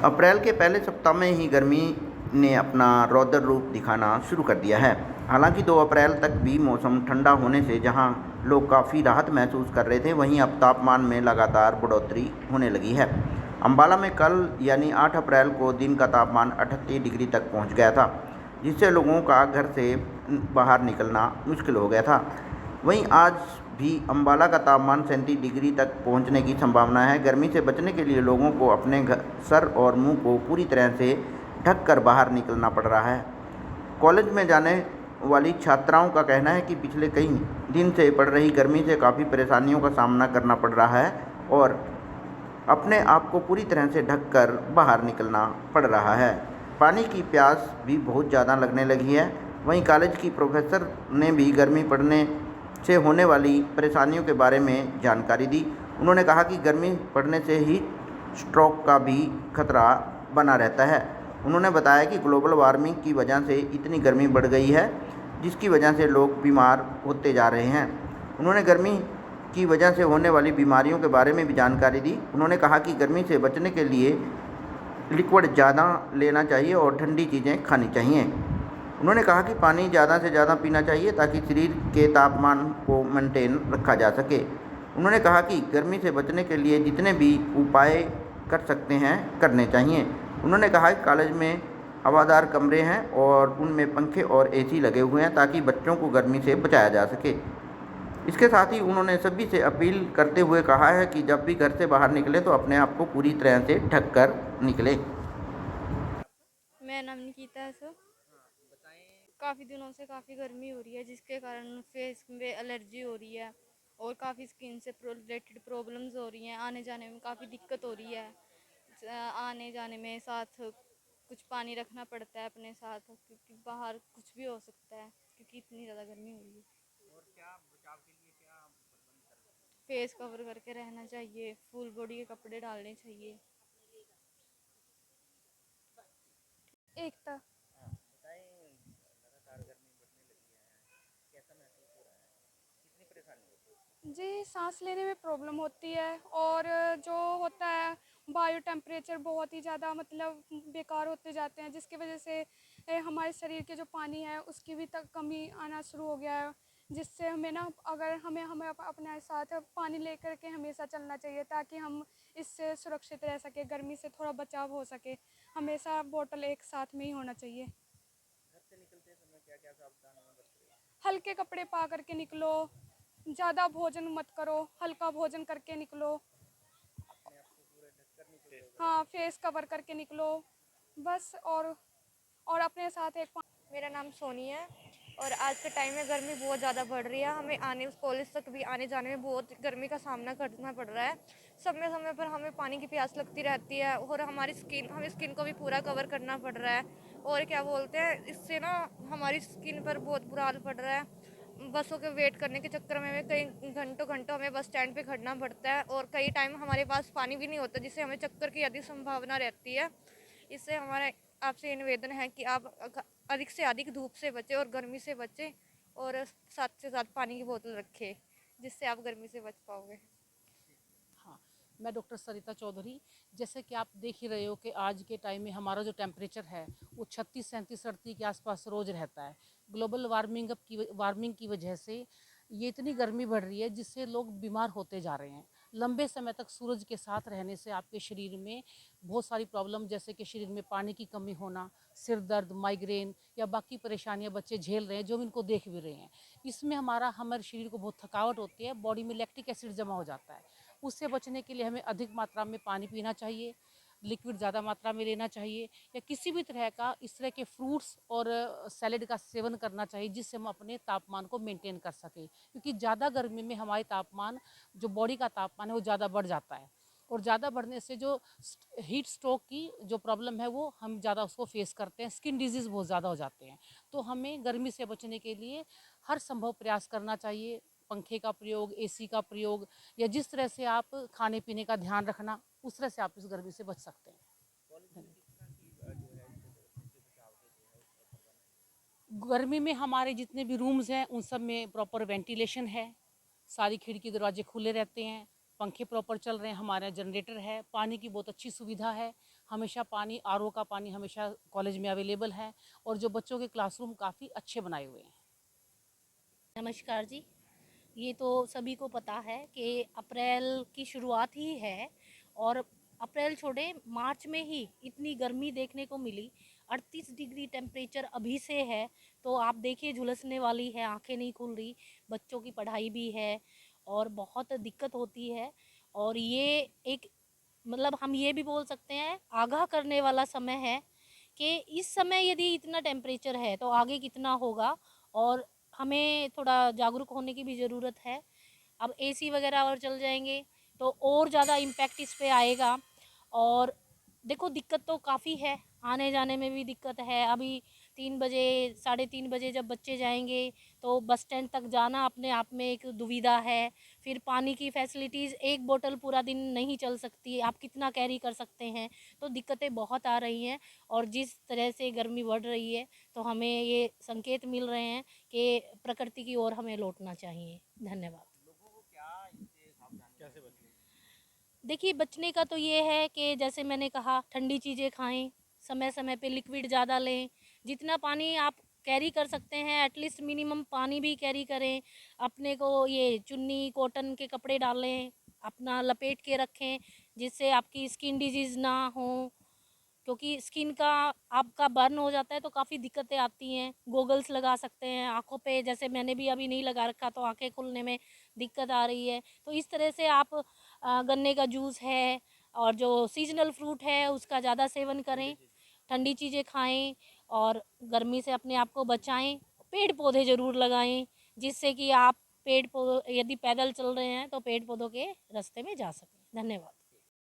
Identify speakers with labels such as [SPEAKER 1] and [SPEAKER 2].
[SPEAKER 1] अप्रैल के पहले सप्ताह में ही गर्मी ने अपना रौद्र रूप दिखाना शुरू कर दिया है। हालांकि 2 अप्रैल तक भी मौसम ठंडा होने से जहां लोग काफ़ी राहत महसूस कर रहे थे, वहीं अब तापमान में लगातार बढ़ोतरी होने लगी है। अंबाला में कल यानी 8 अप्रैल को दिन का तापमान 38 डिग्री तक पहुंच गया था, जिससे लोगों का घर से बाहर निकलना मुश्किल हो गया था। वहीं आज भी अंबाला का तापमान 37 डिग्री तक पहुंचने की संभावना है। गर्मी से बचने के लिए लोगों को अपने सर और मुंह को पूरी तरह से ढक कर बाहर निकलना पड़ रहा है। कॉलेज में जाने वाली छात्राओं का कहना है कि पिछले कई दिन से पड़ रही गर्मी से काफ़ी परेशानियों का सामना करना पड़ रहा है और अपने आप को पूरी तरह से ढक कर बाहर निकलना पड़ रहा है। पानी की प्यास भी बहुत ज़्यादा लगने लगी है। वहीं कॉलेज की प्रोफेसर ने भी गर्मी पड़ने से होने वाली परेशानियों के बारे में जानकारी दी। उन्होंने कहा कि गर्मी पड़ने से हीट स्ट्रोक का भी खतरा बना रहता है। उन्होंने बताया कि ग्लोबल वार्मिंग की वजह से इतनी गर्मी बढ़ गई है, जिसकी वजह से लोग बीमार होते जा रहे हैं। उन्होंने गर्मी की वजह से होने वाली बीमारियों के बारे में भी जानकारी दी। उन्होंने कहा कि गर्मी से बचने के लिए लिक्विड ज़्यादा लेना चाहिए और ठंडी चीज़ें खानी चाहिए। उन्होंने कहा कि पानी ज़्यादा से ज़्यादा पीना चाहिए ताकि शरीर के तापमान को मेंटेन रखा जा सके। उन्होंने कहा कि गर्मी से बचने के लिए जितने भी उपाय कर सकते हैं करने चाहिए। उन्होंने कहा कि कॉलेज में हवादार कमरे हैं और उनमें पंखे और एसी लगे हुए हैं ताकि बच्चों को गर्मी से बचाया जा सके। इसके साथ ही उन्होंने सभी से अपील करते हुए कहा है कि जब भी घर से बाहर निकले तो अपने आप को पूरी तरह से ढक कर निकले।
[SPEAKER 2] मेरा नाम निकिता है सर। काफ़ी दिनों से काफ़ी गर्मी हो रही है, जिसके कारण फेस में एलर्जी हो रही है और काफ़ी स्किन से रिलेटेड प्रॉब्लम्स हो रही हैं। आने जाने में काफ़ी दिक्कत हो रही है। आने जाने में साथ कुछ पानी रखना पड़ता है अपने साथ, क्योंकि बाहर कुछ भी हो सकता है, क्योंकि इतनी ज़्यादा गर्मी हो रही है। फेस कवर करके रहना चाहिए, फुल बॉडी के कपड़े डालने चाहिए। एकता जी, सांस लेने में प्रॉब्लम होती है और जो होता है वायु टेम्परेचर बहुत ही ज़्यादा मतलब बेकार होते जाते हैं, जिसकी वजह से हमारे शरीर के जो पानी है उसकी भी तक कमी आना शुरू हो गया है। जिससे हमें ना अगर हमें हमें अपने साथ पानी लेकर के हमेशा चलना चाहिए, ताकि हम इससे सुरक्षित रह सके, गर्मी से थोड़ा बचाव हो सके। हमेशा बोतल एक साथ में ही होना चाहिए। हल्के कपड़े पा करके निकलो, ज़्यादा भोजन मत करो, हल्का भोजन करके निकलो। हाँ, फेस कवर करके निकलो बस। और अपने साथ एक मेरा नाम सोनी है और आज के टाइम में गर्मी बहुत ज़्यादा बढ़ रही है। हमें आने कॉलेज तक भी आने जाने में बहुत गर्मी का सामना करना पड़ रहा है। समय समय पर हमें पानी की प्यास लगती रहती है और हमें स्किन को भी पूरा कवर करना पड़ रहा है। और क्या बोलते हैं, इससे ना हमारी स्किन पर बहुत बुरा हाल पड़ रहा है। बसों के वेट करने के चक्कर में हमें कई घंटों घंटों हमें बस स्टैंड पे खड़ना पड़ता है और कई टाइम हमारे पास पानी भी नहीं होता, जिससे हमें चक्कर की अधिक संभावना रहती है। इससे हमारा आपसे ये निवेदन है कि आप अधिक से अधिक धूप से बचें और गर्मी से बचें और साथ से साथ पानी की बोतल रखें, जिससे आप गर्मी से बच पाओगे।
[SPEAKER 3] हाँ, मैं डॉक्टर सरिता चौधरी। जैसे कि आप देख ही रहे हो कि आज के टाइम में हमारा जो टेम्परेचर है वो 36-37 के आसपास रोज़ रहता है। ग्लोबल वार्मिंग की वजह से ये इतनी गर्मी बढ़ रही है जिससे लोग बीमार होते जा रहे हैं। लंबे समय तक सूरज के साथ रहने से आपके शरीर में बहुत सारी प्रॉब्लम, जैसे कि शरीर में पानी की कमी होना, सिर दर्द, माइग्रेन या बाकी परेशानियां बच्चे झेल रहे हैं, जो हम इनको देख भी रहे हैं। इसमें हमारे शरीर को बहुत थकावट होती है, बॉडी में लैक्टिक एसिड जमा हो जाता है। उससे बचने के लिए हमें अधिक मात्रा में पानी पीना चाहिए, लिक्विड ज़्यादा मात्रा में लेना चाहिए, या किसी भी तरह का इस तरह के फ्रूट्स और सैलेड का सेवन करना चाहिए, जिससे हम अपने तापमान को मेंटेन कर सकें। क्योंकि ज़्यादा गर्मी में हमारे तापमान, जो बॉडी का तापमान है, वो ज़्यादा बढ़ जाता है और ज़्यादा बढ़ने से जो हीट स्ट्रोक की जो प्रॉब्लम है वो हम ज़्यादा उसको फेस करते हैं। स्किन डिजीज़ बहुत ज़्यादा हो जाते हैं। तो हमें गर्मी से बचने के लिए हर संभव प्रयास करना चाहिए। पंखे का प्रयोग, एसी का प्रयोग, या जिस तरह से आप खाने पीने का ध्यान रखना, उस तरह से आप इस गर्मी से बच सकते हैं। गर्मी में हमारे जितने भी रूम्स हैं उन सब में प्रॉपर वेंटिलेशन है, सारी खिड़की दरवाजे खुले रहते हैं, पंखे प्रॉपर चल रहे हैं, हमारा जनरेटर है, पानी की बहुत अच्छी सुविधा है। हमेशा पानी RO का पानी हमेशा कॉलेज में अवेलेबल है और जो बच्चों के क्लासरूम काफ़ी अच्छे बनाए हुए हैं।
[SPEAKER 4] नमस्कार जी। ये तो सभी को पता है कि अप्रैल की शुरुआत ही है और अप्रैल छोड़े मार्च में ही इतनी गर्मी देखने को मिली। 38 डिग्री टेम्परेचर अभी से है, तो आप देखिए झुलसने वाली है, आंखें नहीं खुल रही, बच्चों की पढ़ाई भी है और बहुत दिक्कत होती है। और ये एक मतलब हम ये भी बोल सकते हैं आगाह करने वाला समय है कि इस समय यदि इतना टेम्परेचर है तो आगे कितना होगा, और हमें थोड़ा जागरूक होने की भी ज़रूरत है। अब एसी वगैरह और चल जाएंगे तो और ज़्यादा इम्पैक्ट इस पे आएगा। और देखो दिक्कत तो काफ़ी है, आने जाने में भी दिक्कत है। अभी 3 बजे 3:30 बजे जब बच्चे जाएंगे तो बस स्टैंड तक जाना अपने आप में एक दुविधा है। फिर पानी की फैसिलिटीज़, एक बोतल पूरा दिन नहीं चल सकती, आप कितना कैरी कर सकते हैं, तो दिक्कतें बहुत आ रही हैं। और जिस तरह से गर्मी बढ़ रही है तो हमें ये संकेत मिल रहे हैं कि प्रकृति की ओर हमें लौटना चाहिए। धन्यवाद। देखिए बचने का तो ये है कि जैसे मैंने कहा ठंडी चीज़ें खाएं, समय समय पे लिक्विड ज़्यादा लें, जितना पानी आप कैरी कर सकते हैं एटलीस्ट मिनिमम पानी भी कैरी करें। अपने को ये चुन्नी कॉटन के कपड़े डालें, अपना लपेट के रखें जिससे आपकी स्किन डिजीज़ ना हो, क्योंकि स्किन का आपका बर्न हो जाता है तो काफ़ी दिक्कतें आती हैं। गोगल्स लगा सकते हैं आँखों पे, जैसे मैंने भी अभी नहीं लगा रखा तो आँखें खुलने में दिक्कत आ रही है। तो इस तरह से आप गन्ने का जूस है और जो सीजनल फ्रूट है उसका ज़्यादा सेवन करें, ठंडी चीज़ें खाएं और गर्मी से अपने आप को बचाएं। पेड़ पौधे ज़रूर लगाएं जिससे कि आप पेड़ पौधों, यदि पैदल चल रहे हैं तो पेड़ पौधों के रास्ते में जा सकें। धन्यवाद।